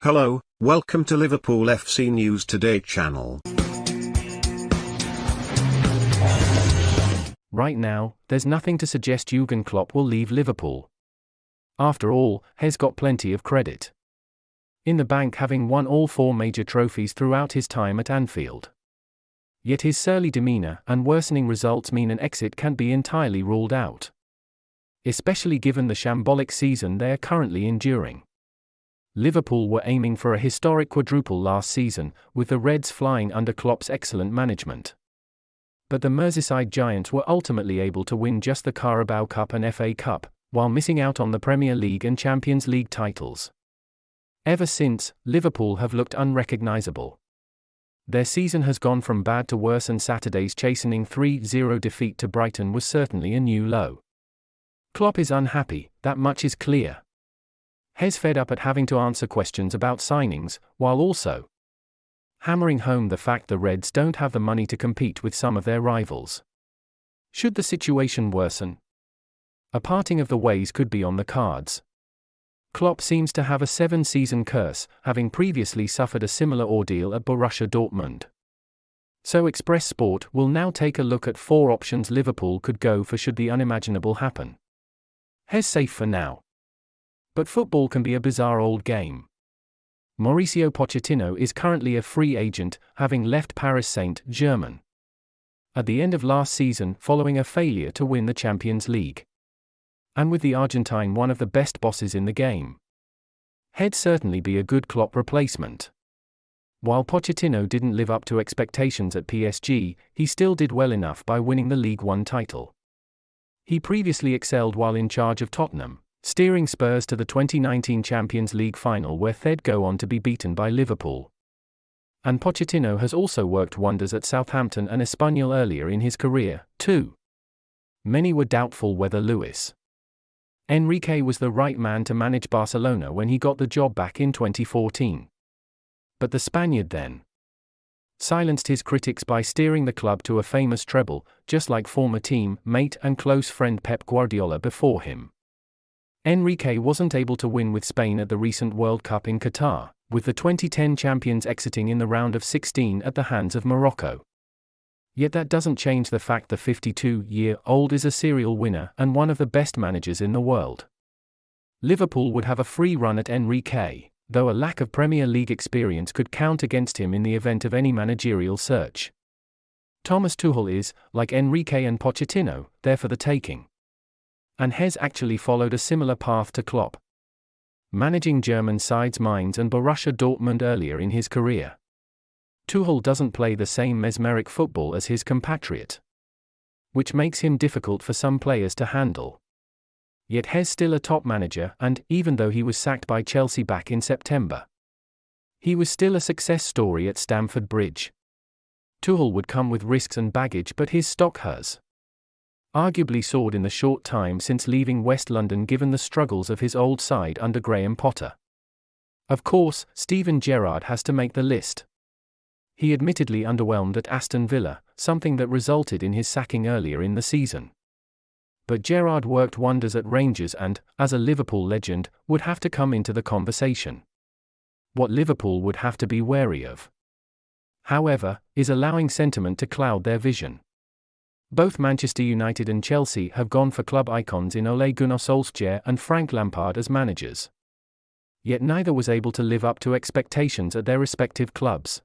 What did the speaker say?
Hello, welcome to Liverpool FC News Today channel. Right now, there's nothing to suggest Jurgen Klopp will leave Liverpool. After all, he's got plenty of credit in the bank, having won all 4 major trophies throughout his time at Anfield. Yet his surly demeanour and worsening results mean an exit can't be entirely ruled out, especially given the shambolic season they are currently enduring. Liverpool were aiming for a historic quadruple last season, with the Reds flying under Klopp's excellent management. But the Merseyside Giants were ultimately able to win just the Carabao Cup and FA Cup, while missing out on the Premier League and Champions League titles. Ever since, Liverpool have looked unrecognisable. Their season has gone from bad to worse, and Saturday's chastening 3-0 defeat to Brighton was certainly a new low. Klopp is unhappy, that much is clear. He's fed up at having to answer questions about signings, while also hammering home the fact the Reds don't have the money to compete with some of their rivals. Should the situation worsen, a parting of the ways could be on the cards. Klopp seems to have a 7-season curse, having previously suffered a similar ordeal at Borussia Dortmund. So Express Sport will now take a look at 4 options Liverpool could go for should the unimaginable happen. He's safe for now. But football can be a bizarre old game. Mauricio Pochettino is currently a free agent, having left Paris Saint-Germain at the end of last season following a failure to win the Champions League. And with the Argentine one of the best bosses in the game, he'd certainly be a good Klopp replacement. While Pochettino didn't live up to expectations at PSG, he still did well enough by winning the League One title. He previously excelled while in charge of Tottenham, steering Spurs to the 2019 Champions League final, where they'd go on to be beaten by Liverpool. And Pochettino has also worked wonders at Southampton and Espanyol earlier in his career, too. Many were doubtful whether Luis Enrique was the right man to manage Barcelona when he got the job back in 2014. But the Spaniard then silenced his critics by steering the club to a famous treble, just like former team mate and close friend Pep Guardiola before him. Enrique wasn't able to win with Spain at the recent World Cup in Qatar, with the 2010 champions exiting in the round of 16 at the hands of Morocco. Yet that doesn't change the fact the 52-year-old is a serial winner and one of the best managers in the world. Liverpool would have a free run at Enrique, though a lack of Premier League experience could count against him in the event of any managerial search. Thomas Tuchel is, like Enrique and Pochettino, there for the taking. And has actually followed a similar path to Klopp, managing German sides Mainz and Borussia Dortmund earlier in his career. Tuchel doesn't play the same mesmeric football as his compatriot, which makes him difficult for some players to handle. Yet Hez still a top manager, and, even though he was sacked by Chelsea back in September, he was still a success story at Stamford Bridge. Tuchel would come with risks and baggage, but his stock has arguably soared in the short time since leaving West London, given the struggles of his old side under Graham Potter. Of course, Steven Gerrard has to make the list. He admittedly underwhelmed at Aston Villa, something that resulted in his sacking earlier in the season. But Gerrard worked wonders at Rangers and, as a Liverpool legend, would have to come into the conversation. What Liverpool would have to be wary of, however, is allowing sentiment to cloud their vision. Both Manchester United and Chelsea have gone for club icons in Ole Gunnar Solskjaer and Frank Lampard as managers. Yet neither was able to live up to expectations at their respective clubs.